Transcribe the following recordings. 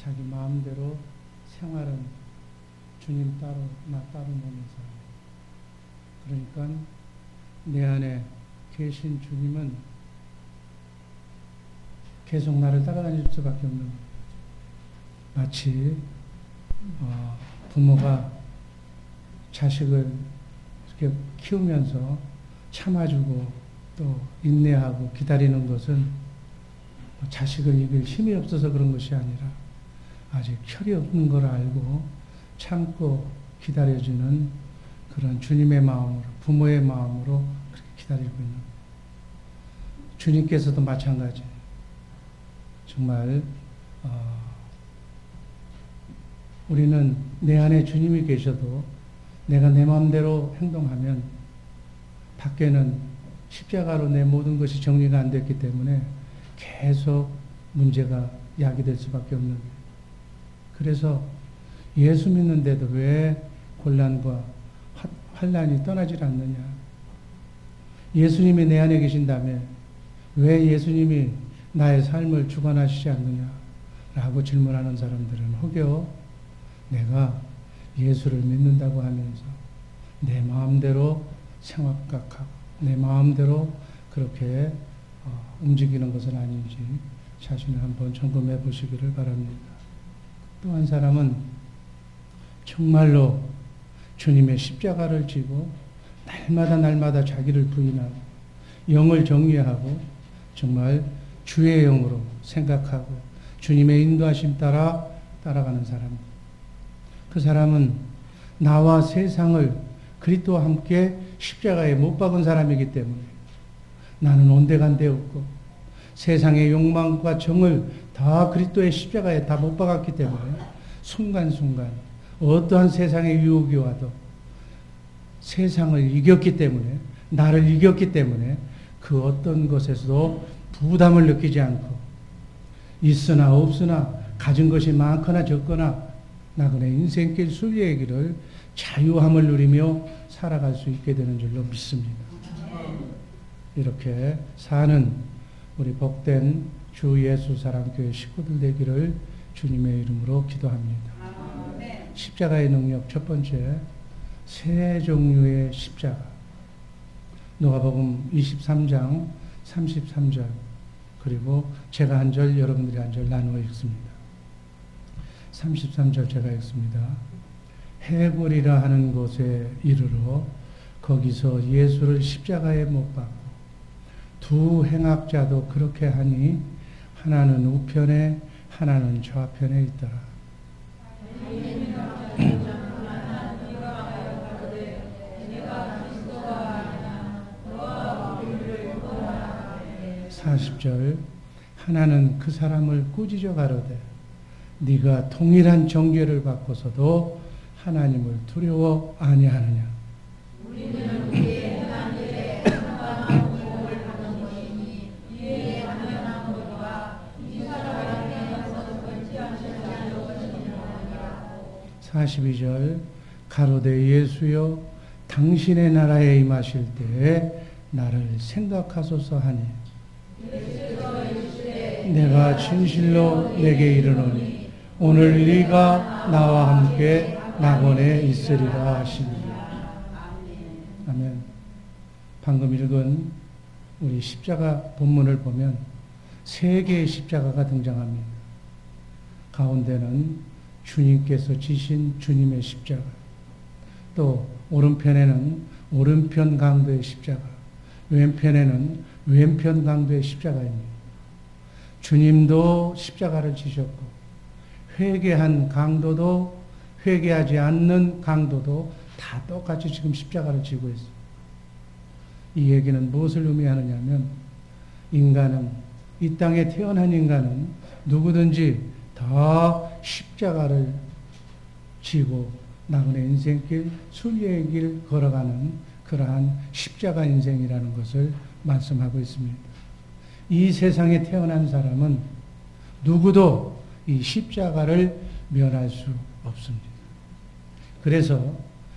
자기 마음대로 생활은 주님 따로, 나 따로 노는 사람. 그러니까 내 안에 계신 주님은 계속 나를 따라다닐 수밖에 없는 거예요. 마치 부모가 자식을 이렇게 키우면서 참아주고 또 인내하고 기다리는 것은 자식을 이길 힘이 없어서 그런 것이 아니라 아직 혈이 없는 걸 알고 참고 기다려주는 그런 주님의 마음으로, 부모의 마음으로 그렇게 기다리고 있는 거예요. 주님께서도 마찬가지예요. 정말 우리는 내 안에 주님이 계셔도 내가 내 마음대로 행동하면 밖에는 십자가로 내 모든 것이 정리가 안 됐기 때문에 계속 문제가 야기될 수밖에 없는 거예요. 그래서 예수 믿는데도 왜 곤란과 환난이 떠나질 않느냐. 예수님이 내 안에 계신다면 왜 예수님이 나의 삶을 주관하시지 않느냐 라고 질문하는 사람들은 혹여 내가 예수를 믿는다고 하면서 내 마음대로 생각하고 내 마음대로 그렇게 움직이는 것은 아닌지 자신을 한번 점검해 보시기를 바랍니다. 또 한 사람은 정말로 주님의 십자가를 지고 날마다 자기를 부인하고 영을 정리하고 정말 주의 영으로 생각하고 주님의 인도하심 따라 따라가는 사람. 그 사람은 나와 세상을 그리스도와 함께 십자가에 못 박은 사람이기 때문에 나는 온데간데 없고 세상의 욕망과 정을 다 그리스도의 십자가에 다 못 박았기 때문에 순간순간 어떠한 세상의 유혹이 와도 세상을 이겼기 때문에 나를 이겼기 때문에 그 어떤 것에서도 부담을 느끼지 않고 있으나 없으나 가진 것이 많거나 적거나 나그네 인생길 순리의 길을 자유함을 누리며 살아갈 수 있게 되는 줄로 믿습니다. 이렇게 사는 우리 복된 주 예수 사랑교회 식구들 되기를 주님의 이름으로 기도합니다. 십자가의 능력 첫 번째, 세 종류의 십자가. 누가복음 23장 33절 그리고 제가 한 절 여러분들이 한 절 나누어 읽습니다. 33절 제가 읽습니다. 해골이라 하는 곳에 이르러 거기서 예수를 십자가에 못 박고 두 행악자도 그렇게 하니 하나는 우편에 하나는 좌편에 있더라. 40절 하나는 그 사람을 꾸짖어 가로되 네가 동일한 정죄를 받고서도 하나님을 두려워 아니하느냐. 우리는 우리의 하나님의 상관한 공을 받는 것이니 이에 당연한 것과 이 사람에 대한 것을 벌지하지 않는 것이니라. 42절 가로되 예수여 당신의 나라에 임하실 때에 나를 생각하소서 하니 내가 진실로 내게 이르노니 오늘 네가 나와 함께 낙원에 있으리라 하시니. 아멘. 방금 읽은 우리 십자가 본문을 보면 세 개의 십자가가 등장합니다. 가운데는 주님께서 지신 주님의 십자가, 또 오른편에는 오른편 강도의 십자가, 왼편에는 왼편 강도의 십자가입니다. 주님도 십자가를 지셨고 회개한 강도도 회개하지 않는 강도도 다 똑같이 지금 십자가를 지고 있어요. 이 얘기는 무엇을 의미하느냐면 인간은, 이 땅에 태어난 인간은 누구든지 다 십자가를 지고 나그네 인생길, 순리의 길 걸어가는 그러한 십자가 인생이라는 것을 말씀하고 있습니다. 이 세상에 태어난 사람은 누구도 이 십자가를 면할 수 없습니다. 그래서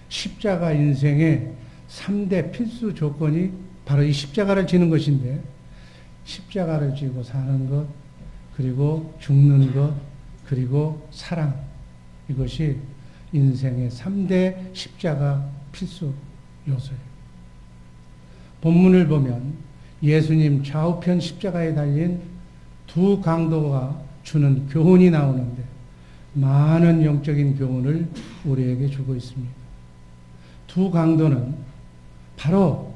십자가 인생의 3대 필수 조건이 바로 이 십자가를 지는 것인데, 십자가를 지고 사는 것, 그리고 죽는 것, 그리고 사랑. 이것이 인생의 3대 십자가 필수 요소예요. 본문을 보면 예수님 좌우편 십자가에 달린 두 강도가 주는 교훈이 나오는데 많은 영적인 교훈을 우리에게 주고 있습니다. 두 강도는 바로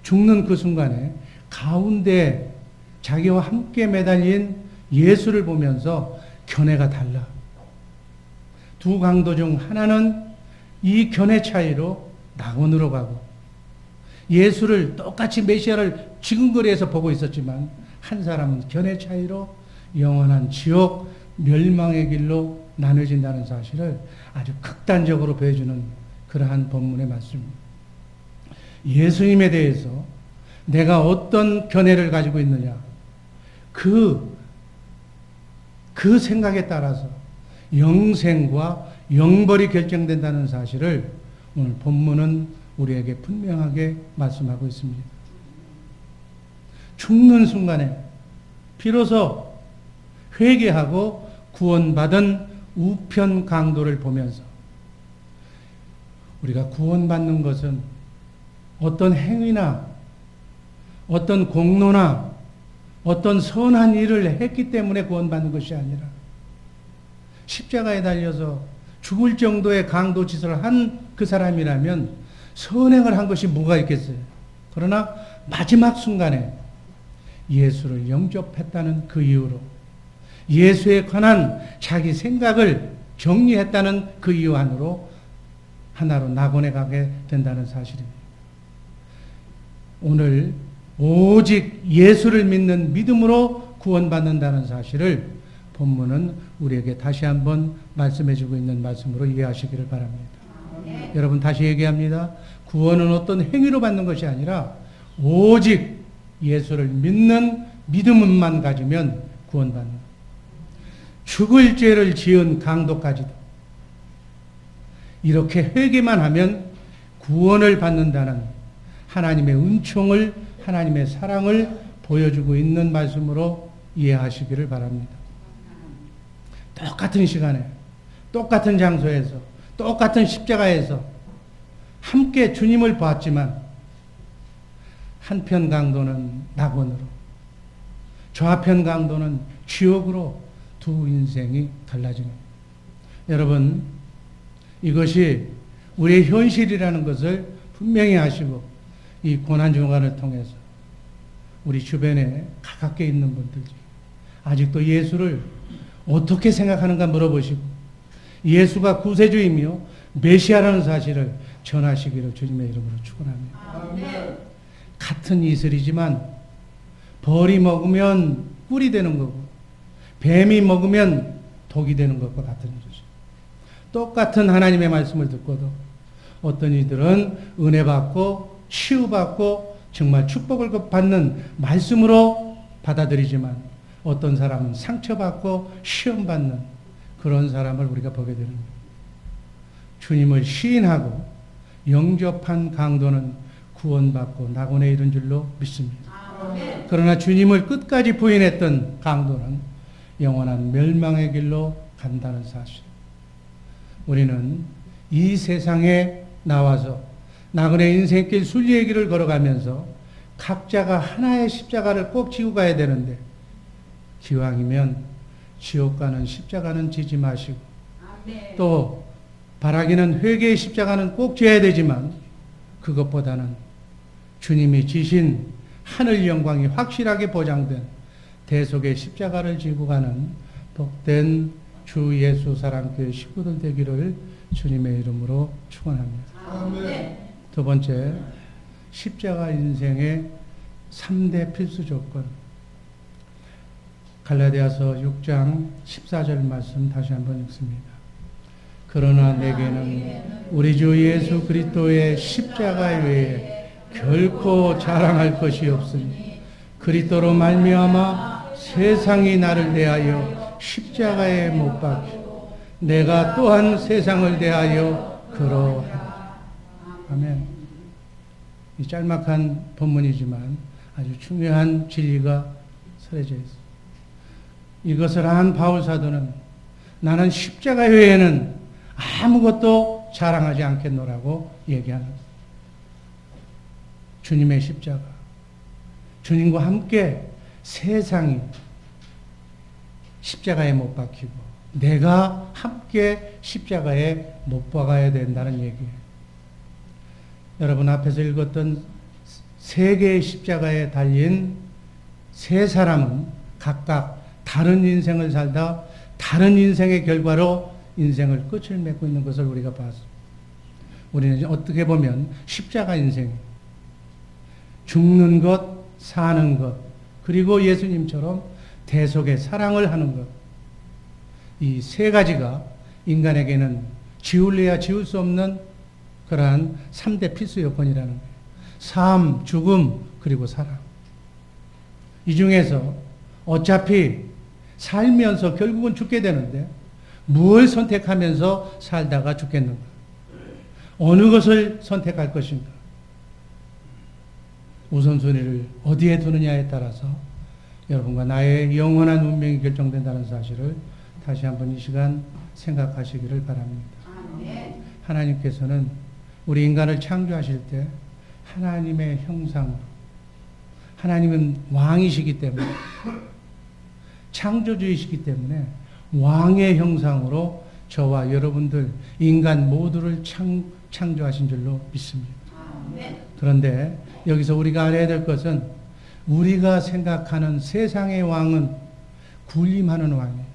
죽는 그 순간에 가운데 자기와 함께 매달린 예수를 보면서 견해가 달라. 두 강도 중 하나는 이 견해 차이로 낙원으로 가고 예수를 똑같이 메시아를 지근거리에서 보고 있었지만 한 사람은 견해 차이로 영원한 지옥 멸망의 길로 나눠진다는 사실을 아주 극단적으로 보여주는 그러한 본문의 말씀입니다. 예수님에 대해서 내가 어떤 견해를 가지고 있느냐, 그 생각에 따라서 영생과 영벌이 결정된다는 사실을 오늘 본문은 우리에게 분명하게 말씀하고 있습니다. 죽는 순간에 비로소 회개하고 구원받은 우편 강도를 보면서 우리가 구원받는 것은 어떤 행위나 어떤 공로나 어떤 선한 일을 했기 때문에 구원받는 것이 아니라 십자가에 달려서 죽을 정도의 강도 짓을 한 그 사람이라면 선행을 한 것이 뭐가 있겠어요? 그러나 마지막 순간에 예수를 영접했다는 그 이유로 예수에 관한 자기 생각을 정리했다는 그 이유 하나로 낙원에 가게 된다는 사실입니다. 오늘 오직 예수를 믿는 믿음으로 구원받는다는 사실을 본문은 우리에게 다시 한번 말씀해주고 있는 말씀으로 이해하시기를 바랍니다. 여러분 다시 얘기합니다. 구원은 어떤 행위로 받는 것이 아니라 오직 예수를 믿는 믿음만 가지면 구원받는, 죽을 죄를 지은 강도까지도 이렇게 회개만 하면 구원을 받는다는 하나님의 은총을, 하나님의 사랑을 보여주고 있는 말씀으로 이해하시기를 바랍니다. 똑같은 시간에 똑같은 장소에서 똑같은 십자가에서 함께 주님을 보았지만 한편 강도는 낙원으로, 좌편 강도는 지옥으로 두 인생이 갈라지는 거예요. 여러분, 이것이 우리의 현실이라는 것을 분명히 아시고 이 고난중간을 통해서 우리 주변에 가깝게 있는 분들 중에 아직도 예수를 어떻게 생각하는가 물어보시고 예수가 구세주이며 메시아라는 사실을 전하시기를 주님의 이름으로 축원합니다. 아멘. 같은 이슬이지만 벌이 먹으면 꿀이 되는 거고 뱀이 먹으면 독이 되는 것과 같은 일이죠. 똑같은 하나님의 말씀을 듣고도 어떤 이들은 은혜 받고 치유받고 정말 축복을 받는 말씀으로 받아들이지만 어떤 사람은 상처받고 시험받는 그런 사람을 우리가 보게 되는 거예요. 주님을 시인하고 영접한 강도는 구원받고 낙원에 이른 줄로 믿습니다. 아멘. 그러나 주님을 끝까지 부인했던 강도는 영원한 멸망의 길로 간다는 사실. 우리는 이 세상에 나와서 낙원의 인생길 순리의 길을 걸어가면서 각자가 하나의 십자가를 꼭 지고 가야 되는데 기왕이면 지옥 가는 십자가는 지지 마시고 아멘. 또 바라기는 회개의 십자가는 꼭 져야 되지만 그것보다는 주님이 지신 하늘 영광이 확실하게 보장된 대속의 십자가를 지고 가는 복된 주 예수 사랑교회 식구들 되기를 주님의 이름으로 축원합니다. 아멘. 두 번째, 십자가 인생의 3대 필수 조건. 갈라디아서 6장 14절 말씀 다시 한번 읽습니다. 그러나 내게는 우리 주 예수 그리스도의 십자가 외에 결코 자랑할 것이 없으니 그리스도로 말미암아 세상이 나를 대하여 십자가에 못 박히고 내가 또한 세상을 대하여 그러하다. 아멘. 이 짤막한 본문이지만 아주 중요한 진리가 서려져 있습니다. 이것을 한 바울 사도는 나는 십자가 외에는 아무것도 자랑하지 않겠노라고 얘기하는 거예요. 주님의 십자가. 주님과 함께 세상이 십자가에 못 박히고 내가 함께 십자가에 못 박아야 된다는 얘기예요. 여러분 앞에서 읽었던 세 개의 십자가에 달린 세 사람은 각각 다른 인생을 살다 다른 인생의 결과로 인생을 끝을 맺고 있는 것을 우리가 봤습니다. 우리는 어떻게 보면 십자가 인생, 죽는 것, 사는 것, 그리고 예수님처럼 대속의 사랑을 하는 것, 이 세 가지가 인간에게는 지울래야 지울 수 없는 그러한 3대 필수 요건이라는 거예요. 삶, 죽음, 그리고 사랑. 이 중에서 어차피 살면서 결국은 죽게 되는데 무엇을 선택하면서 살다가 죽겠는가? 어느 것을 선택할 것인가? 우선순위를 어디에 두느냐에 따라서 여러분과 나의 영원한 운명이 결정된다는 사실을 다시 한번 이 시간 생각하시기를 바랍니다. 하나님께서는 우리 인간을 창조하실 때 하나님의 형상으로, 하나님은 왕이시기 때문에, 창조주이시기 때문에 왕의 형상으로 저와 여러분들 인간 모두를 창조하신 줄로 믿습니다. 그런데 여기서 우리가 알아야 될 것은 우리가 생각하는 세상의 왕은 군림하는 왕이에요.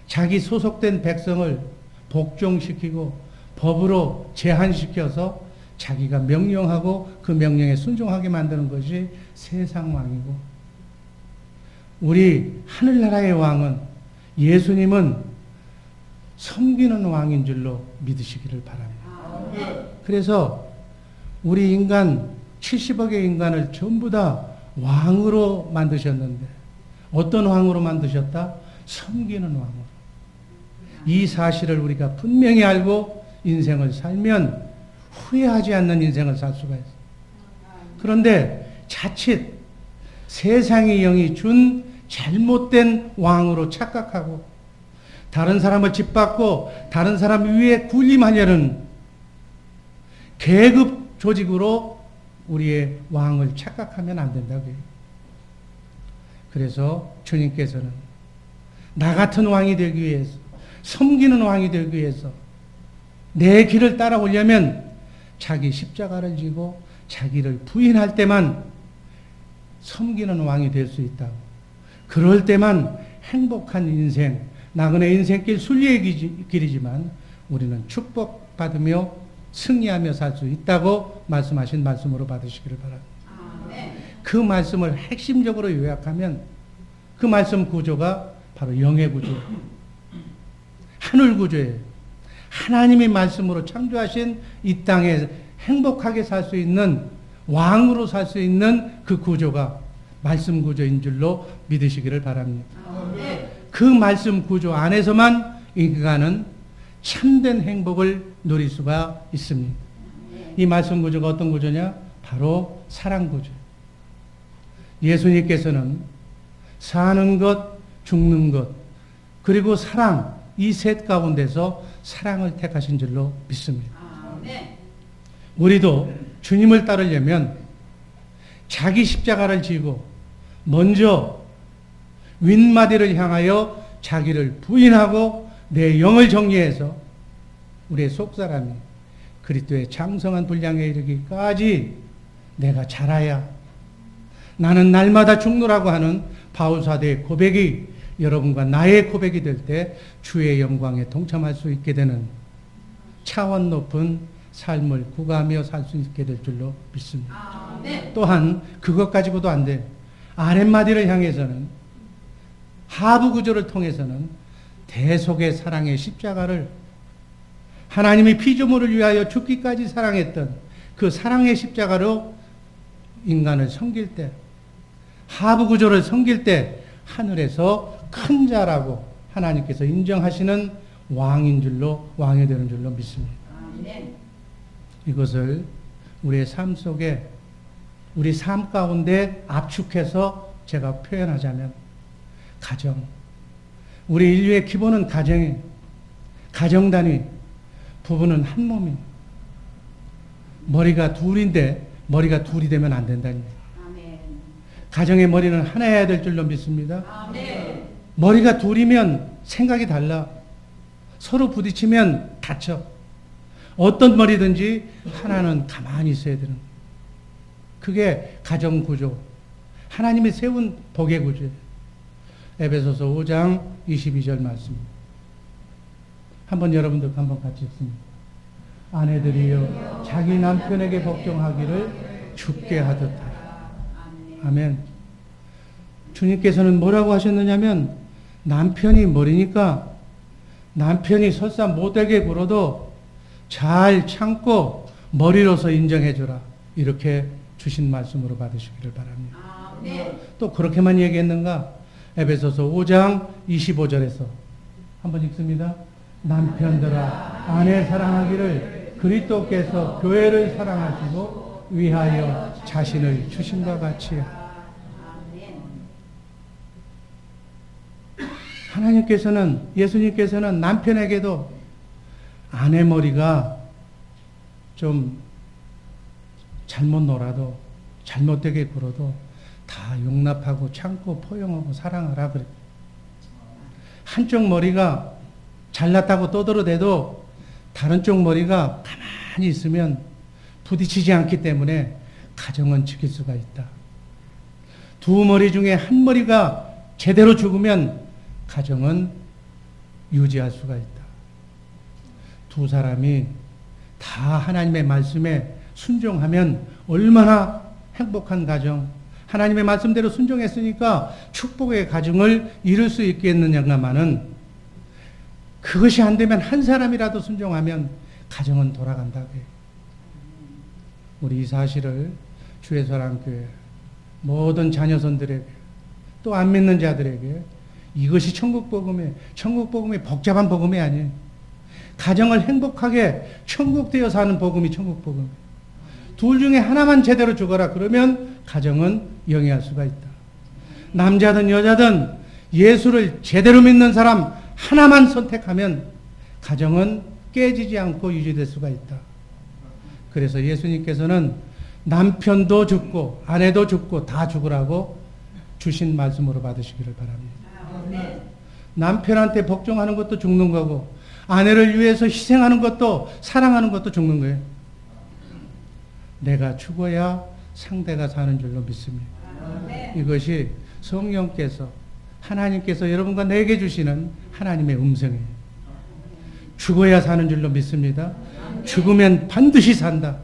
자기 소속된 백성을 복종시키고 법으로 제한시켜서 자기가 명령하고 그 명령에 순종하게 만드는 것이 세상 왕이고, 우리 하늘나라의 왕은, 예수님은 섬기는 왕인 줄로 믿으시기를 바랍니다. 그래서 우리 인간 70억의 인간을 전부 다 왕으로 만드셨는데 어떤 왕으로 만드셨다? 섬기는 왕으로. 이 사실을 우리가 분명히 알고 인생을 살면 후회하지 않는 인생을 살 수가 있어요. 그런데 자칫 세상의 영이 준 잘못된 왕으로 착각하고 다른 사람을 짓밟고 다른 사람 위에 군림하려는 계급 조직으로 우리의 왕을 착각하면 안 된다고요. 그래서 주님께서는 나 같은 왕이 되기 위해서, 섬기는 왕이 되기 위해서 내 길을 따라오려면 자기 십자가를 지고 자기를 부인할 때만 섬기는 왕이 될 수 있다고. 그럴 때만 행복한 인생, 나그네 인생길 순리의 길이지만 우리는 축복받으며 승리하며 살 수 있다고 말씀하신 말씀으로 받으시기를 바랍니다. 그 말씀을 핵심적으로 요약하면 그 말씀 구조가 바로 영의 구조예요. 하늘 구조예요. 하나님의 말씀으로 창조하신 이 땅에 행복하게 살 수 있는, 왕으로 살 수 있는 그 구조가 말씀 구조인 줄로 믿으시기를 바랍니다. 그 말씀 구조 안에서만 인간은 참된 행복을 누릴 수가 있습니다. 이 말씀 구조가 어떤 구조냐? 바로 사랑 구조. 예수님께서는 사는 것, 죽는 것, 그리고 사랑, 이 셋 가운데서 사랑을 택하신 줄로 믿습니다. 우리도 주님을 따르려면 자기 십자가를 지고 먼저 윗마디를 향하여 자기를 부인하고 내 영을 정리해서 우리의 속사람이 그리스도의 장성한 분량에 이르기까지 내가 자라야 나는 날마다 죽노라고 하는 바울사도의 고백이 여러분과 나의 고백이 될 때 주의 영광에 동참할 수 있게 되는 차원 높은 삶을 구가하며 살 수 있게 될 줄로 믿습니다. 또한 그것 가지고도 안 돼. 아랫마디를 향해서는, 하부 구조를 통해서는 대속의 사랑의 십자가를, 하나님이 피조물을 위하여 죽기까지 사랑했던 그 사랑의 십자가로 인간을 섬길 때, 하부 구조를 섬길 때 하늘에서 큰 자라고 하나님께서 인정하시는 왕인 줄로, 왕이 되는 줄로 믿습니다. 이것을 우리의 삶 속에, 우리 삶 가운데 압축해서 제가 표현하자면 가정, 우리 인류의 기본은 가정이에요. 가정단위. 부부는 한 몸이에요. 머리가 둘인데 머리가 둘이 되면 안 된다니. 아멘. 가정의 머리는 하나여야 될 줄로 믿습니다. 아멘. 머리가 둘이면 생각이 달라. 서로 부딪히면 다쳐. 어떤 머리든지 하나는 가만히 있어야 되는. 그게 가정 구조. 하나님이 세운 복의 구조예요. 에베소서 5장 22절 말씀. 한번 여러분들 한번 같이 읽습니다. 아내들이여 자기 남편에게 복종하기를 주께 하듯 하라. 아멘. 주님께서는 뭐라고 하셨느냐면 남편이 머리니까 남편이 설사 못되게 굴어도 잘 참고 머리로서 인정해주라. 이렇게 주신 말씀으로 받으시기를 바랍니다. 또 그렇게만 얘기했는가? 에베소서 5장 25절에서 한번 읽습니다. 남편들아 아내 사랑하기를 그리스도께서 교회를 사랑하시고 위하여 자신을 주심과 같이. 하나님께서는, 예수님께서는 남편에게도 아내 머리가 좀 잘못 놀아도 잘못되게 굴어도 다 용납하고 참고 포용하고 사랑하라 그래. 한쪽 머리가 잘났다고 떠들어대도 다른 쪽 머리가 가만히 있으면 부딪히지 않기 때문에 가정은 지킬 수가 있다. 두 머리 중에 한 머리가 제대로 죽으면 가정은 유지할 수가 있다. 두 사람이 다 하나님의 말씀에 순종하면 얼마나 행복한 가정, 하나님의 말씀대로 순종했으니까 축복의 가정을 이룰 수 있겠느냐가만은 그것이 안 되면 한 사람이라도 순종하면 가정은 돌아간다고 해요. 우리 이 사실을 주의 사랑교회 모든 자녀선들에게 또 안 믿는 자들에게 이것이 천국복음이 복잡한 복음이 아니에요. 가정을 행복하게 천국되어 사는 복음이 천국복음이에요. 둘 중에 하나만 제대로 죽어라 그러면 가정은 영위할 수가 있다. 남자든 여자든 예수를 제대로 믿는 사람 하나만 선택하면 가정은 깨지지 않고 유지될 수가 있다. 그래서 예수님께서는 남편도 죽고 아내도 죽고 다 죽으라고 주신 말씀으로 받으시기를 바랍니다. 남편한테 복종하는 것도 죽는 거고 아내를 위해서 희생하는 것도 사랑하는 것도 죽는 거예요. 내가 죽어야 상대가 사는 줄로 믿습니다. 이것이 성령께서 하나님께서 여러분과 내게 주시는 하나님의 음성이에요. 죽어야 사는 줄로 믿습니다. 죽으면 반드시 산다.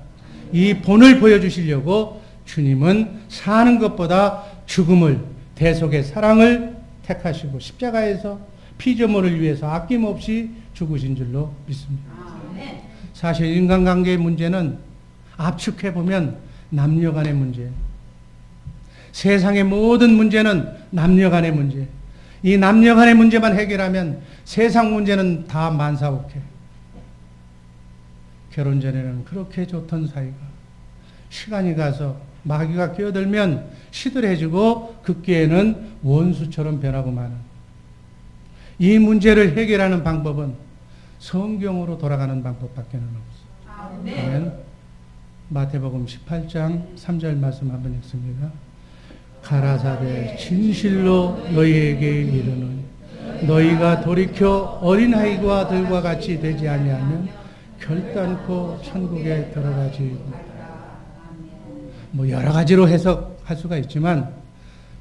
이 본을 보여주시려고 주님은 사는 것보다 죽음을, 대속의 사랑을 택하시고 십자가에서 피조물을 위해서 아낌없이 죽으신 줄로 믿습니다. 사실 인간관계의 문제는 압축해보면 남녀 간의 문제예요. 세상의 모든 문제는 남녀 간의 문제예요. 이 남녀 간의 문제만 해결하면 세상 문제는 다 만사오케. 결혼 전에는 그렇게 좋던 사이가 시간이 가서 마귀가 끼어들면 시들해지고 급기에는 원수처럼 변하고 마는 이 문제를 해결하는 방법은 성경으로 돌아가는 방법밖에 없어. 아멘. 마태복음 18장 3절 말씀 한번 읽습니다. 가라사대 진실로 너희에게 이르노니 너희가 돌이켜 어린아이와 들과 같이 되지 아니하면 결단코 천국에 들어가지 못하리라. 여러 가지로 해석할 수가 있지만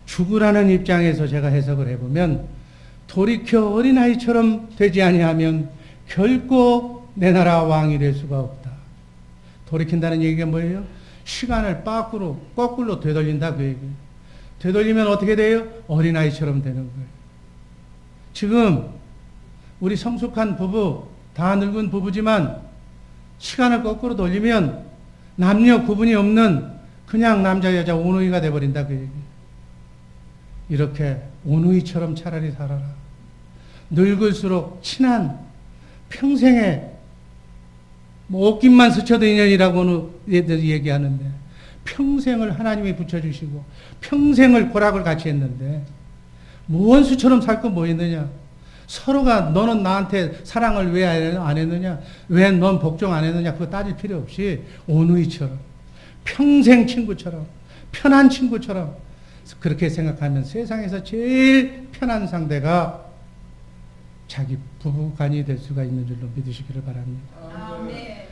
죽으라는 입장에서 제가 해석을 해보면 돌이켜 어린아이처럼 되지 아니하면 결코 내 나라 왕이 될 수가 없다. 돌이킨다는 얘기가 뭐예요? 시간을 거꾸로 되돌린다 그 얘기예요. 되돌리면 어떻게 돼요? 어린아이처럼 되는 거예요. 지금 우리 성숙한 부부, 다 늙은 부부지만 시간을 거꾸로 돌리면 남녀 구분이 없는 그냥 남자 여자 오누이가 돼버린다 그 얘기예요. 이렇게 오누이처럼 차라리 살아라. 늙을수록 친한 평생에 옷깃만 스쳐도 인연이라고는 얘들이 얘기하는데 평생을 하나님이 붙여주시고 평생을 고락을 같이 했는데 무원수처럼 살 거 뭐 있느냐. 서로가 너는 나한테 사랑을 왜 안 했느냐? 왜 넌 복종 안 했느냐? 그거 따질 필요 없이 온누이처럼 평생 친구처럼 편한 친구처럼 그렇게 생각하면 세상에서 제일 편한 상대가 자기 부부간이 될 수가 있는 줄로 믿으시기를 바랍니다. 아멘.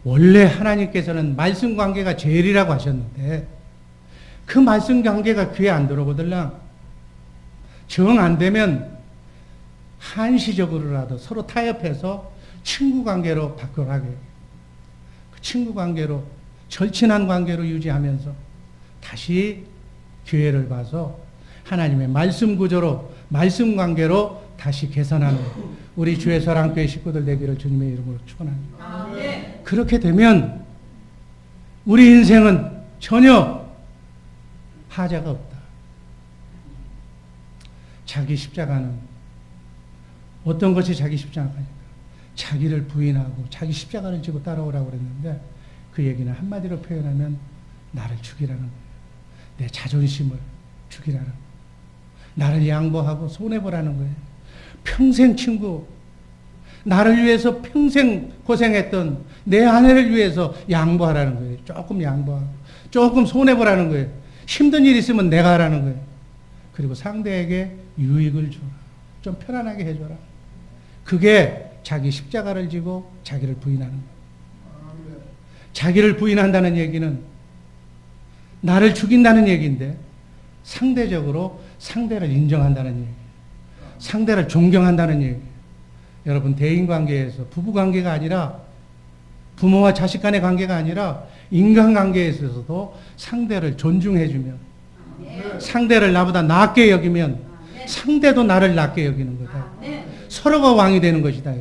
원래 하나님께서는 말씀 관계가 제일이라고 하셨는데 그 말씀 관계가 귀에 안 들어오거들랑 정 안 되면 한시적으로라도 서로 타협해서 친구 관계로 바꿔가게 그 친구 관계로 절친한 관계로 유지하면서 다시 기회를 봐서 하나님의 말씀 구조로 말씀 관계로 다시 개선하는 우리 주의 사랑교회 식구들 되기를 주님의 이름으로 축원합니다. 그렇게 되면 우리 인생은 전혀 하자가 없다. 자기 십자가는 어떤 것이 자기 십자가입니까? 자기를 부인하고 자기 십자가를 지고 따라오라고 그랬는데 그 얘기는 한마디로 표현하면 나를 죽이라는 거예요. 내 자존심을 죽이라는 거예요. 나를 양보하고 손해보라는 거예요. 평생 친구, 나를 위해서 평생 고생했던 내 아내를 위해서 양보하라는 거예요. 조금 양보하고 조금 손해보라는 거예요. 힘든 일 있으면 내가 하라는 거예요. 그리고 상대에게 유익을 줘라. 좀 편안하게 해줘라. 그게 자기 십자가를 지고 자기를 부인하는 거예요. 자기를 부인한다는 얘기는 나를 죽인다는 얘기인데 상대적으로 상대를 인정한다는 얘기예요. 상대를 존경한다는 얘기예요. 여러분 대인관계에서 부부관계가 아니라 부모와 자식 간의 관계가 아니라 인간관계에 있어서도 상대를 존중해주면 상대를 나보다 낮게 여기면 상대도 나를 낮게 여기는 거다. 서로가 왕이 되는 것이다.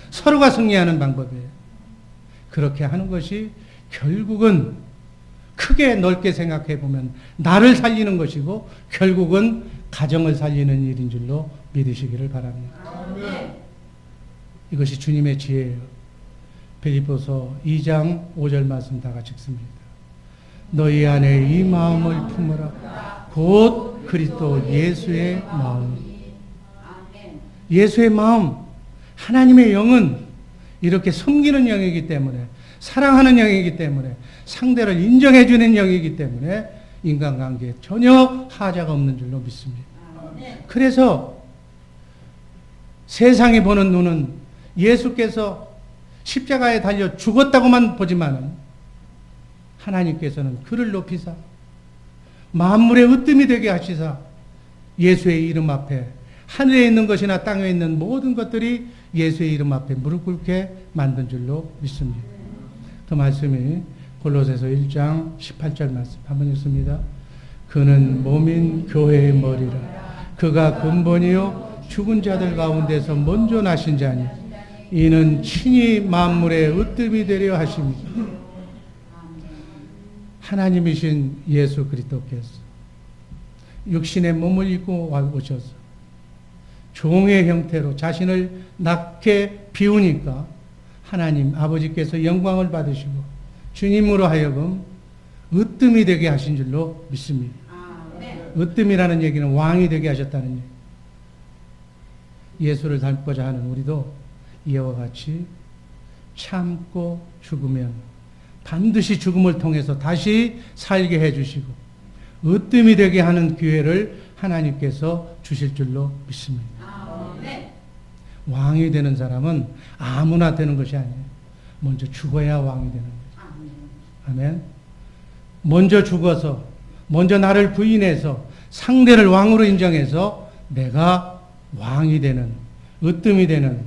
서로가 승리하는 방법이에요. 그렇게 하는 것이 결국은 크게 넓게 생각해 보면 나를 살리는 것이고 결국은 가정을 살리는 일인 줄로 믿으시기를 바랍니다. 이것이 주님의 지혜예요. 빌립보서 2장 5절 말씀 다 같이 읽습니다. 너희 안에 이 마음을 품으라. 곧 그리스도 예수의 마음. 예수의 마음. 하나님의 영은 이렇게 섬기는 영이기 때문에 사랑하는 영이기 때문에 상대를 인정해 주는 영이기 때문에 인간관계에 전혀 하자가 없는 줄로 믿습니다. 그래서 세상이 보는 눈은 예수께서 십자가에 달려 죽었다고만 보지만은 하나님께서는 그를 높이사 만물의 으뜸이 되게 하시사 예수의 이름 앞에 하늘에 있는 것이나 땅에 있는 모든 것들이 예수의 이름 앞에 무릎 꿇게 만든 줄로 믿습니다. 그 말씀이 골로새서 1장 18절 말씀 한번 읽습니다. 그는 몸인 교회의 머리라. 그가 근본이요 죽은 자들 가운데서 먼저 나신 자니 이는 친히 만물의 으뜸이 되려 하십니다. 하나님이신 예수 그리스도께서 육신의 몸을 입고 오셔서 종의 형태로 자신을 낮게 비우니까 하나님 아버지께서 영광을 받으시고 주님으로 하여금 으뜸이 되게 하신 줄로 믿습니다. 으뜸이라는 얘기는 왕이 되게 하셨다는 얘기. 예수를 닮고자 하는 우리도 이와 같이 참고 죽으면 반드시 죽음을 통해서 다시 살게 해주시고 으뜸이 되게 하는 기회를 하나님께서 주실 줄로 믿습니다. 왕이 되는 사람은 아무나 되는 것이 아니에요. 먼저 죽어야 왕이 되는 거예요. 아멘. 먼저 죽어서 먼저 나를 부인해서 상대를 왕으로 인정해서 내가 왕이 되는 으뜸이 되는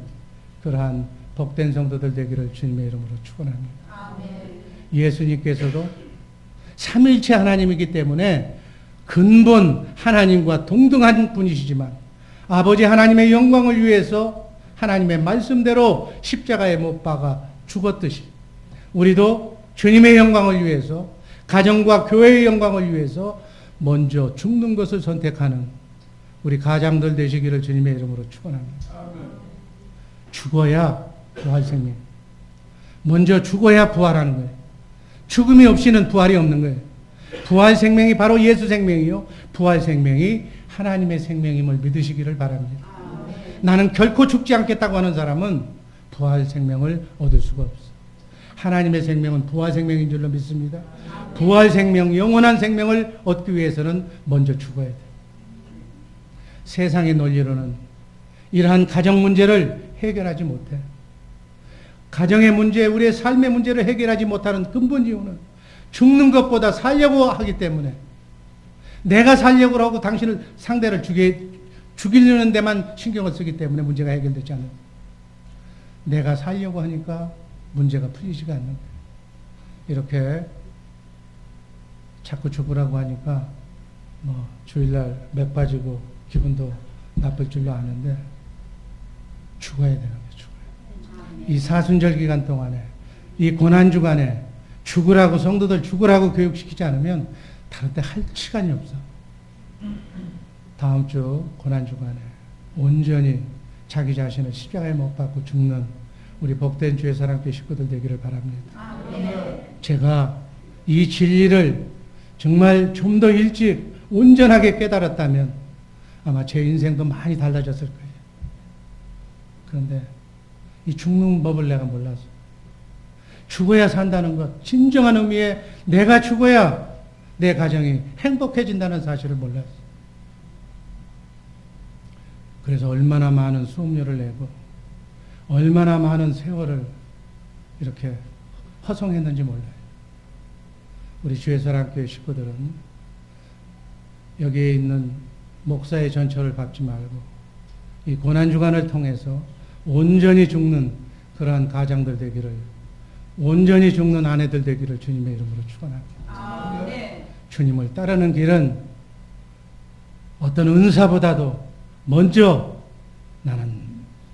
그러한 복된 성도들 되기를 주님의 이름으로 축원합니다. 예수님께서도 삼일체 하나님이기 때문에 근본 하나님과 동등한 분이시지만 아버지 하나님의 영광을 위해서 하나님의 말씀대로 십자가에 못 박아 죽었듯이 우리도 주님의 영광을 위해서 가정과 교회의 영광을 위해서 먼저 죽는 것을 선택하는 우리 가장들 되시기를 주님의 이름으로 축원합니다. 죽어야 부활 생명. 먼저 죽어야 부활하는 거예요. 죽음이 없이는 부활이 없는 거예요. 부활 생명이 바로 예수 생명이요. 부활 생명이 하나님의 생명임을 믿으시기를 바랍니다. 나는 결코 죽지 않겠다고 하는 사람은 부활 생명을 얻을 수가 없어. 하나님의 생명은 부활 생명인 줄로 믿습니다. 부활 생명, 영원한 생명을 얻기 위해서는 먼저 죽어야 돼. 세상의 논리로는 이러한 가정 문제를 해결하지 못해. 가정의 문제, 우리의 삶의 문제를 해결하지 못하는 근본 이유는 죽는 것보다 살려고 하기 때문에, 내가 살려고 하고 당신을 상대를 죽이려는 데만 신경을 쓰기 때문에 문제가 해결되지 않는 거예요. 내가 살려고 하니까 문제가 풀리지가 않는 거예요. 이렇게 자꾸 죽으라고 하니까 뭐 주일날 맥 빠지고 기분도 나쁠 줄로 아는데 죽어야 되는 거예요. 이 사순절 기간 동안에, 이 고난 주간에 죽으라고, 성도들 죽으라고 교육시키지 않으면 다른 데 할 시간이 없어. 다음 주 고난 주간에 온전히 자기 자신을 십자가에 못 박고 죽는 우리 복된 주의 사랑교회 식구들 되기를 바랍니다. 제가 이 진리를 정말 좀 더 일찍 온전하게 깨달았다면 아마 제 인생도 많이 달라졌을 거예요. 그런데 이 죽는 법을 내가 몰라서, 죽어야 산다는 것, 진정한 의미의 내가 죽어야 내 가정이 행복해진다는 사실을 몰랐어. 그래서 얼마나 많은 수업료를 내고 얼마나 많은 세월을 이렇게 허송했는지 몰라요. 우리 주의 사랑교회 식구들은 여기에 있는 목사의 전처를 밟지 말고 이 고난주간을 통해서 온전히 죽는 그러한 가장들 되기를, 온전히 죽는 아내들 되기를 주님의 이름으로 축원합니다. 주님을 따르는 길은 어떤 은사보다도 먼저 나는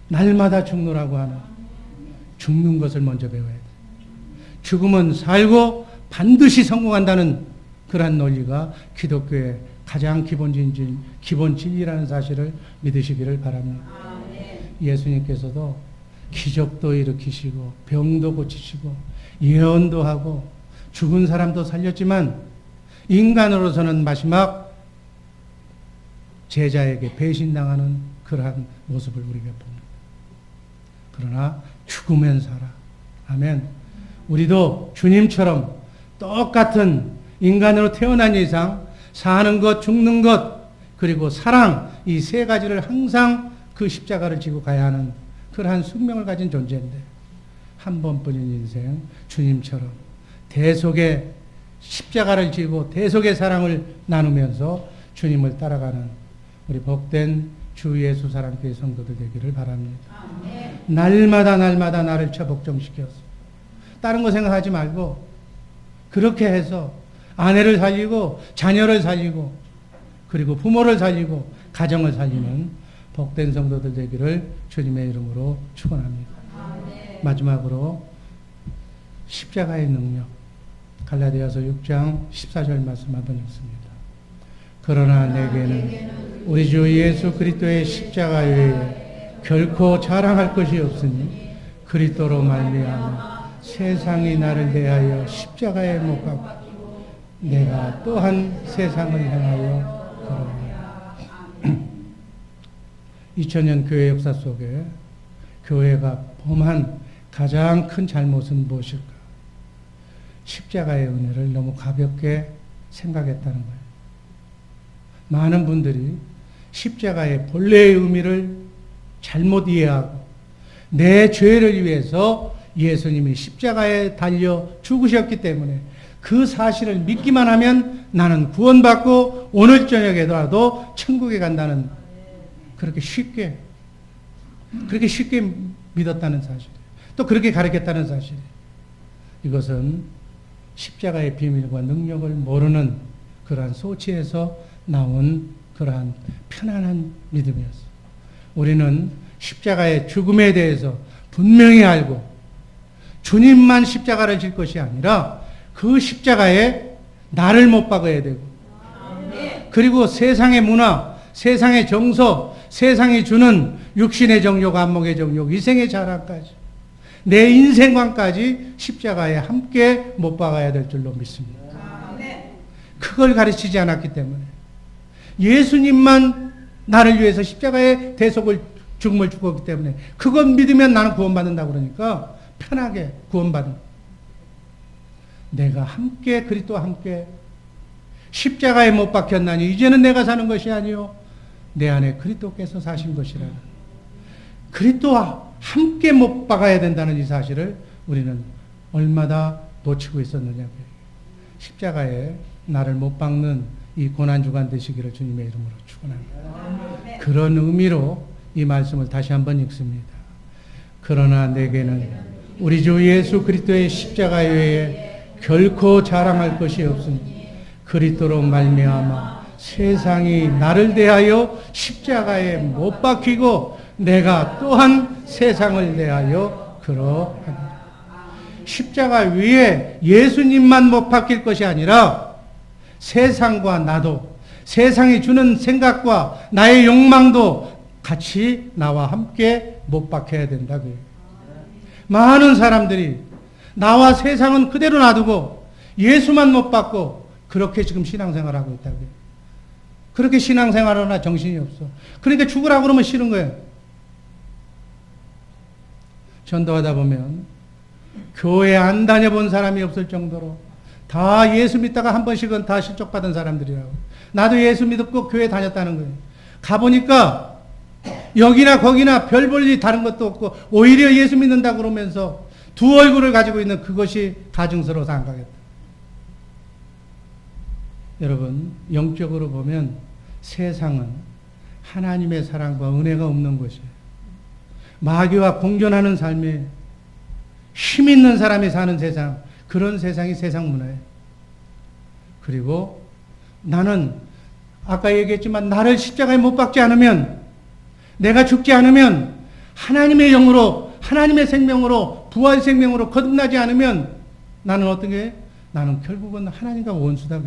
날마다 죽노라고 하는 죽는 것을 먼저 배워야 돼. 죽으면 살고 반드시 성공한다는 그러한 논리가 기독교의 가장 기본 진리라는 사실을 믿으시기를 바랍니다. 예수님께서도 기적도 일으키시고 병도 고치시고 예언도 하고 죽은 사람도 살렸지만 인간으로서는 마지막 제자에게 배신당하는 그러한 모습을 우리가 봅니다. 그러나 죽으면 살아. 아멘. 우리도 주님처럼 똑같은 인간으로 태어난 이상 사는 것, 죽는 것, 그리고 사랑, 이 세 가지를 항상 그 십자가를 지고 가야 하는 그러한 숙명을 가진 존재인데, 한 번뿐인 인생 주님처럼 대속의 십자가를 지고 대속의 사랑을 나누면서 주님을 따라가는 우리 복된 주 예수 사랑교회 성도들 되기를 바랍니다. 날마다 나를 처복종시켜서 다른 거 생각하지 말고 그렇게 해서 아내를 살리고 자녀를 살리고 그리고 부모를 살리고 가정을 살리는 복된 성도들 되기를 주님의 이름으로 축원합니다. 마지막으로 십자가의 능력, 갈라디아서 6장 14절 말씀 한번 읽습니다. 그러나 내게는 우리 주 예수 그리스도의 십자가 외에 결코 자랑할 것이 없으니 그리스도로 말미암아 세상이 나를 대하여 십자가에 못 박고 내가 또한 세상을 향하여 걸어오리라. 2000년 교회 역사 속에 교회가 범한 가장 큰 잘못은 무엇일까? 십자가의 은혜를 너무 가볍게 생각했다는 거예요. 많은 분들이 십자가의 본래의 의미를 잘못 이해하고 내 죄를 위해서 예수님이 십자가에 달려 죽으셨기 때문에 그 사실을 믿기만 하면 나는 구원받고 오늘 저녁에라도 천국에 간다는, 그렇게 쉽게 믿었다는 사실이에요. 또 그렇게 가르쳤다는 사실이에요. 이것은 십자가의 비밀과 능력을 모르는 그러한 소치에서 나온 그러한 편안한 믿음이었어요. 우리는 십자가의 죽음에 대해서 분명히 알고 주님만 십자가를 질 것이 아니라 그 십자가에 나를 못 박아야 되고, 그리고 세상의 문화, 세상의 정서, 세상이 주는 육신의 정욕, 안목의 정욕, 이생의 자랑까지, 내 인생관까지 십자가에 함께 못 박아야 될 줄로 믿습니다. 그걸 가르치지 않았기 때문에 예수님만 나를 위해서 십자가에 대속을 죽음을 죽었기 때문에 그것 믿으면 나는 구원받는다고 그러니까 편하게 구원받은. 내가 함께 그리스도와 함께 십자가에 못 박혔나니 이제는 내가 사는 것이 아니요 내 안에 그리스도께서 사신 것이라. 그리스도와 함께 못 박아야 된다는 이 사실을 우리는 얼마나 놓치고 있었느냐. 십자가에 나를 못 박는 이 고난주간 되시기를 주님의 이름으로 축원합니다. 그런 의미로 이 말씀을 다시 한번 읽습니다. 그러나 내게는 우리 주 예수 그리스도의 십자가 외에 결코 자랑할 것이 없으니 그리스도로 말미암아 세상이 나를 대하여 십자가에 못 박히고 내가 또한 세상을 대하여 그러하니. 십자가 위에 예수님만 못 박힐 것이 아니라 세상과 나도, 세상이 주는 생각과 나의 욕망도 같이 나와 함께 못 박혀야 된다고요. 많은 사람들이 나와 세상은 그대로 놔두고 예수만 못 받고 그렇게 지금 신앙생활하고 있다고요. 그렇게 신앙생활하나 정신이 없어. 그러니까 죽으라고 그러면 싫은 거예요. 전도하다 보면 교회 안 다녀본 사람이 없을 정도로 다 예수 믿다가 한 번씩은 다 실족받은 사람들이라고. 나도 예수 믿고 교회 다녔다는 거예요. 가보니까 여기나 거기나 별 볼 일이 다른 것도 없고 오히려 예수 믿는다 그러면서 두 얼굴을 가지고 있는 그것이 가증스러워서 안 가겠다. 여러분, 영적으로 보면 세상은 하나님의 사랑과 은혜가 없는 것이에요. 마귀와 공존하는 삶에 힘 있는 사람이 사는 세상, 그런 세상이 세상 문화예요. 그리고 나는 아까 얘기했지만 나를 십자가에 못 박지 않으면, 내가 죽지 않으면 하나님의 영으로, 하나님의 생명으로, 부활 생명으로 거듭나지 않으면 나는 어떻게 해? 나는 결국은 하나님과 원수다.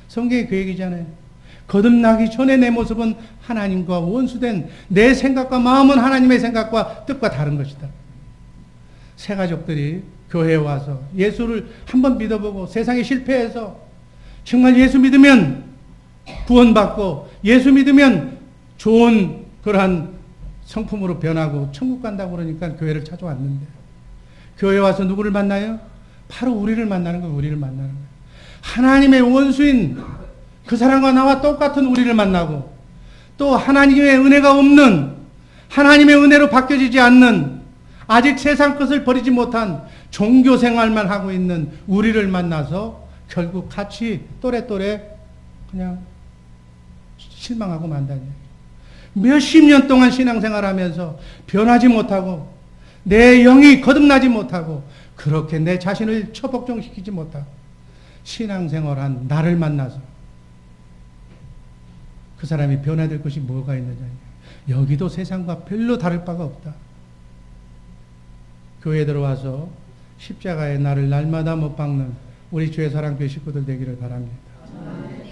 성경에 그 얘기잖아요. 거듭나기 전에 내 모습은 하나님과 원수된, 내 생각과 마음은 하나님의 생각과 뜻과 다른 것이다. 새 가족들이 교회에 와서 예수를 한번 믿어보고 세상에 실패해서 정말 예수 믿으면 구원받고 예수 믿으면 좋은 그러한 성품으로 변하고 천국 간다고 그러니까 교회를 찾아왔는데, 교회 와서 누구를 만나요? 바로 우리를 만나는 거예요. 우리를 만나는 거예요. 하나님의 원수인 그 사람과 나와 똑같은 우리를 만나고, 또 하나님의 은혜가 없는, 하나님의 은혜로 바뀌어지지 않는, 아직 세상 것을 버리지 못한 종교 생활만 하고 있는 우리를 만나서 결국 같이 또래또래 그냥 실망하고 만다니. 몇십 년 동안 신앙생활하면서 변하지 못하고 내 영이 거듭나지 못하고 그렇게 내 자신을 처복종시키지 못하고 신앙생활한 나를 만나서 그 사람이 변화될 것이 뭐가 있느냐. 여기도 세상과 별로 다를 바가 없다. 교회에 들어와서 십자가에 나를 날마다 못 박는 우리 주의 사랑교회 식구들 되기를 바랍니다.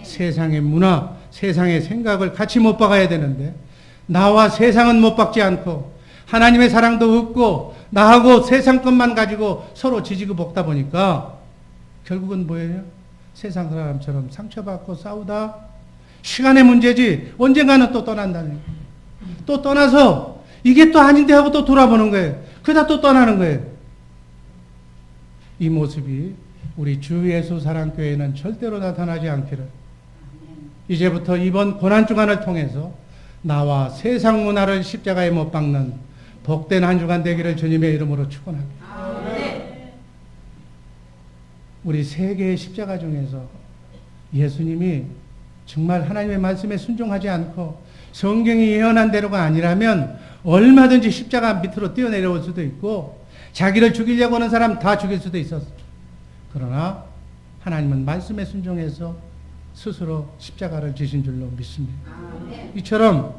세상의 문화, 세상의 생각을 같이 못 박아야 되는데 나와 세상은 못 박지 않고 하나님의 사랑도 없고 나하고 세상 것만 가지고 서로 지지고 볶다 보니까 결국은 뭐예요? 세상 사람처럼 상처받고 싸우다 시간의 문제지 언젠가는 또 떠난다는 거예요. 또 떠나서 이게 또 아닌데 하고 또 돌아보는 거예요. 그러다 또 떠나는 거예요. 이 모습이 우리 주 예수 사랑교회에는 절대로 나타나지 않기를 이제부터 이번 고난주간을 통해서 나와 세상 문화를 십자가에 못 박는 복된 한 주간 되기를 주님의 이름으로 축원합니다. 우리 세 개의 십자가 중에서 예수님이 정말 하나님의 말씀에 순종하지 않고 성경이 예언한 대로가 아니라면 얼마든지 십자가 밑으로 뛰어내려올 수도 있고 자기를 죽이려고 하는 사람 다 죽일 수도 있었어. 그러나 하나님은 말씀에 순종해서 스스로 십자가를 지신 줄로 믿습니다. 이처럼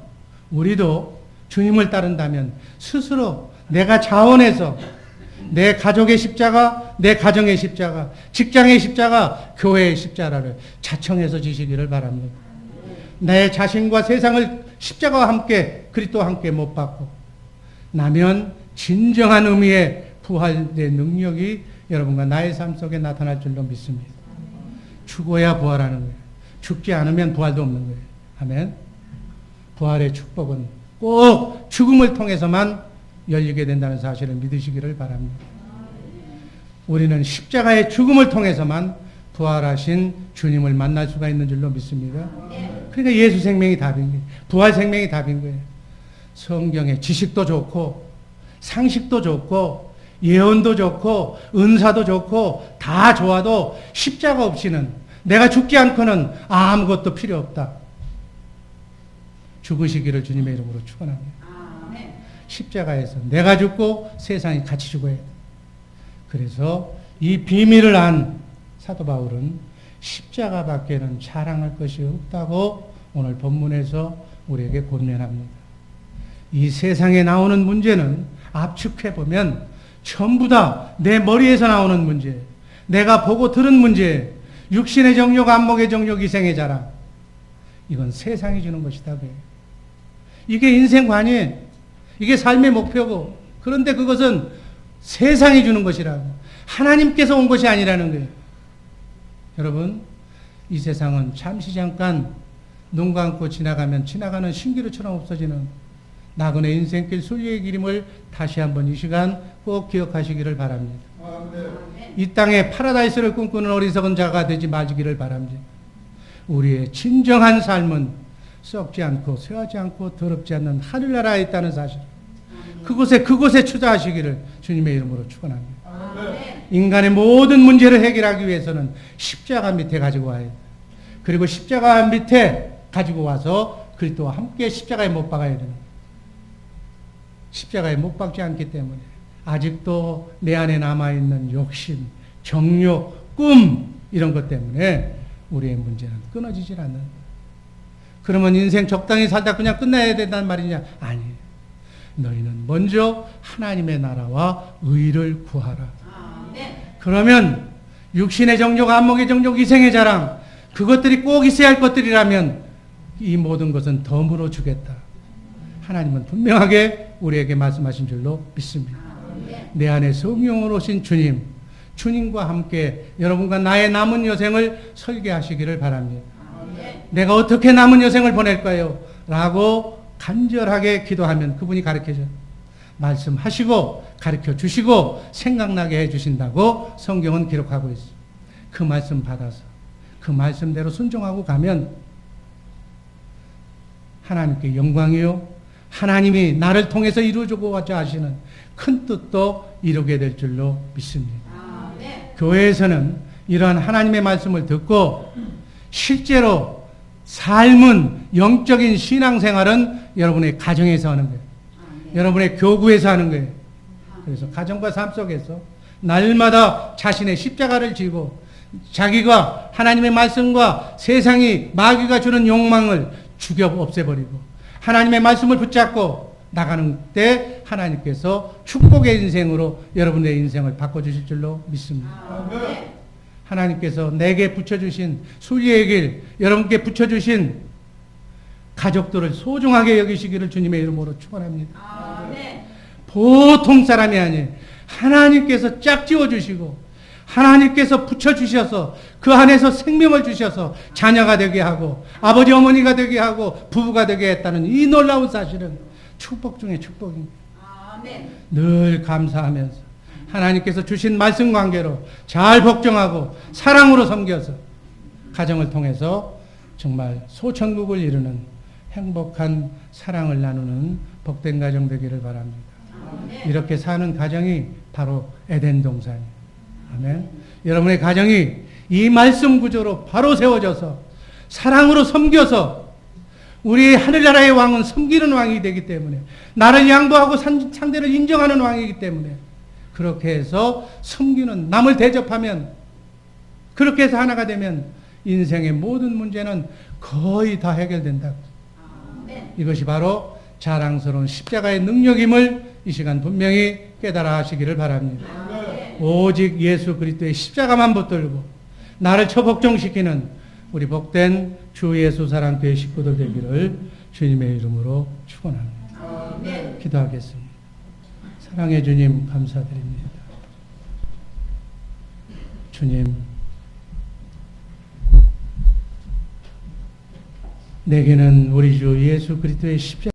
우리도 주님을 따른다면 스스로 내가 자원해서 내 가족의 십자가, 내 가정의 십자가, 직장의 십자가, 교회의 십자가를 자청해서 지시기를 바랍니다. 내 자신과 세상을 십자가와 함께 그리스도와 함께 못 박고 나면 진정한 의미의 부활의 능력이 여러분과 나의 삶 속에 나타날 줄로 믿습니다. 죽어야 부활하는 거예요. 죽지 않으면 부활도 없는 거예요. 아멘. 부활의 축복은 꼭 죽음을 통해서만 열리게 된다는 사실을 믿으시기를 바랍니다. 우리는 십자가의 죽음을 통해서만 부활하신 주님을 만날 수가 있는 줄로 믿습니다. 그러니까 예수 생명이 답인 거예요. 부활 생명이 답인 거예요. 성경에 지식도 좋고 상식도 좋고 예언도 좋고 은사도 좋고 다 좋아도 십자가 없이는, 내가 죽지 않고는 아무것도 필요 없다. 죽으시기를 주님의 이름으로 축원합니다. 십자가에서 내가 죽고 세상이 같이 죽어야 돼. 그래서 이 비밀을 안 사도 바울은 십자가밖에는 자랑할 것이 없다고 오늘 본문에서 우리에게 권면합니다. 이 세상에 나오는 문제는 압축해보면 전부 다 내 머리에서 나오는 문제, 내가 보고 들은 문제, 육신의 정욕, 안목의 정욕, 이생의 자랑. 이건 세상이 주는 것이다. 이게 인생관이에요. 이게 삶의 목표고, 그런데 그것은 세상이 주는 것이라고. 하나님께서 온 것이 아니라는 거예요. 여러분, 이 세상은 잠시 잠깐 눈 감고 지나가면 지나가는 신기루처럼 없어지는 나그네 인생길 순리의 길임을 다시 한번 이 시간 꼭 기억하시기를 바랍니다. 이 땅에 파라다이스를 꿈꾸는 어리석은 자가 되지 마시기를 바랍니다. 우리의 진정한 삶은 썩지 않고 쇠하지 않고 더럽지 않는 하늘나라에 있다는 사실, 그곳에 투자하시기를 주님의 이름으로 축원합니다. 인간의 모든 문제를 해결하기 위해서는 십자가 밑에 가지고 와야 돼. 그리고 십자가 밑에 가지고 와서 그리스도와 함께 십자가에 못 박아야 되는 거예요. 십자가에 못 박지 않기 때문에 아직도 내 안에 남아있는 욕심, 정욕, 꿈, 이런 것 때문에 우리의 문제는 끊어지질 않는 거예요. 그러면 인생 적당히 살다 그냥 끝나야 된다는 말이냐? 아니에요. 너희는 먼저 하나님의 나라와 의를 구하라. 그러면 육신의 정욕, 안목의 정욕, 이생의 자랑, 그것들이 꼭 있어야 할 것들이라면 이 모든 것은 덤으로 주겠다. 하나님은 분명하게 우리에게 말씀하신 줄로 믿습니다. 내 안에 성령으로 오신 주님, 주님과 함께 여러분과 나의 남은 여생을 설계하시기를 바랍니다. 내가 어떻게 남은 여생을 보낼까요? 라고 간절하게 기도하면 그분이 가르쳐줘요. 말씀하시고 가르쳐 주시고 생각나게 해주신다고 성경은 기록하고 있어요. 그 말씀 받아서 그 말씀대로 순종하고 가면 하나님께 영광이요, 하나님이 나를 통해서 이루어주고자 하시는 큰 뜻도 이루게 될 줄로 믿습니다. 교회에서는 이러한 하나님의 말씀을 듣고 실제로 삶은, 영적인 신앙생활은 여러분의 가정에서 하는 거예요. 여러분의 교구에서 하는 거예요. 그래서 가정과 삶 속에서 날마다 자신의 십자가를 지고 자기가 하나님의 말씀과 세상이 마귀가 주는 욕망을 죽여 없애버리고 하나님의 말씀을 붙잡고 나가는 때 하나님께서 축복의 인생으로 여러분의 인생을 바꿔주실 줄로 믿습니다. 하나님께서 내게 붙여주신 순리의 길, 여러분께 붙여주신 가족들을 소중하게 여기시기를 주님의 이름으로 축원합니다. 보통 사람이 아니에요. 하나님께서 짝지어 주시고 하나님께서 붙여주셔서 그 안에서 생명을 주셔서 자녀가 되게 하고 아버지 어머니가 되게 하고 부부가 되게 했다는 이 놀라운 사실은 축복 중에 축복입니다. 늘 감사하면서 하나님께서 주신 말씀 관계로 잘 복종하고 사랑으로 섬겨서 가정을 통해서 정말 소천국을 이루는 행복한 사랑을 나누는 복된 가정 되기를 바랍니다. 이렇게 사는 가정이 바로 에덴 동산이에요. 아멘. 여러분의 가정이 이 말씀 구조로 바로 세워져서 사랑으로 섬겨서 우리 하늘나라의 왕은 섬기는 왕이 되기 때문에 나를 양보하고 상대를 인정하는 왕이기 때문에 그렇게 해서 섬기는, 남을 대접하면, 그렇게 해서 하나가 되면 인생의 모든 문제는 거의 다 해결된다. 이것이 바로 자랑스러운 십자가의 능력임을 이 시간 분명히 깨달아 하시기를 바랍니다. 오직 예수 그리스도의 십자가만 붙들고 나를 처복종시키는 우리 복된 주 예수 사랑교회 식구들 되기를 주님의 이름으로 축원합니다. 기도하겠습니다. 사랑의 주님 감사드립니다. 주님, 내게는 우리 주 예수 그리스도의 십자가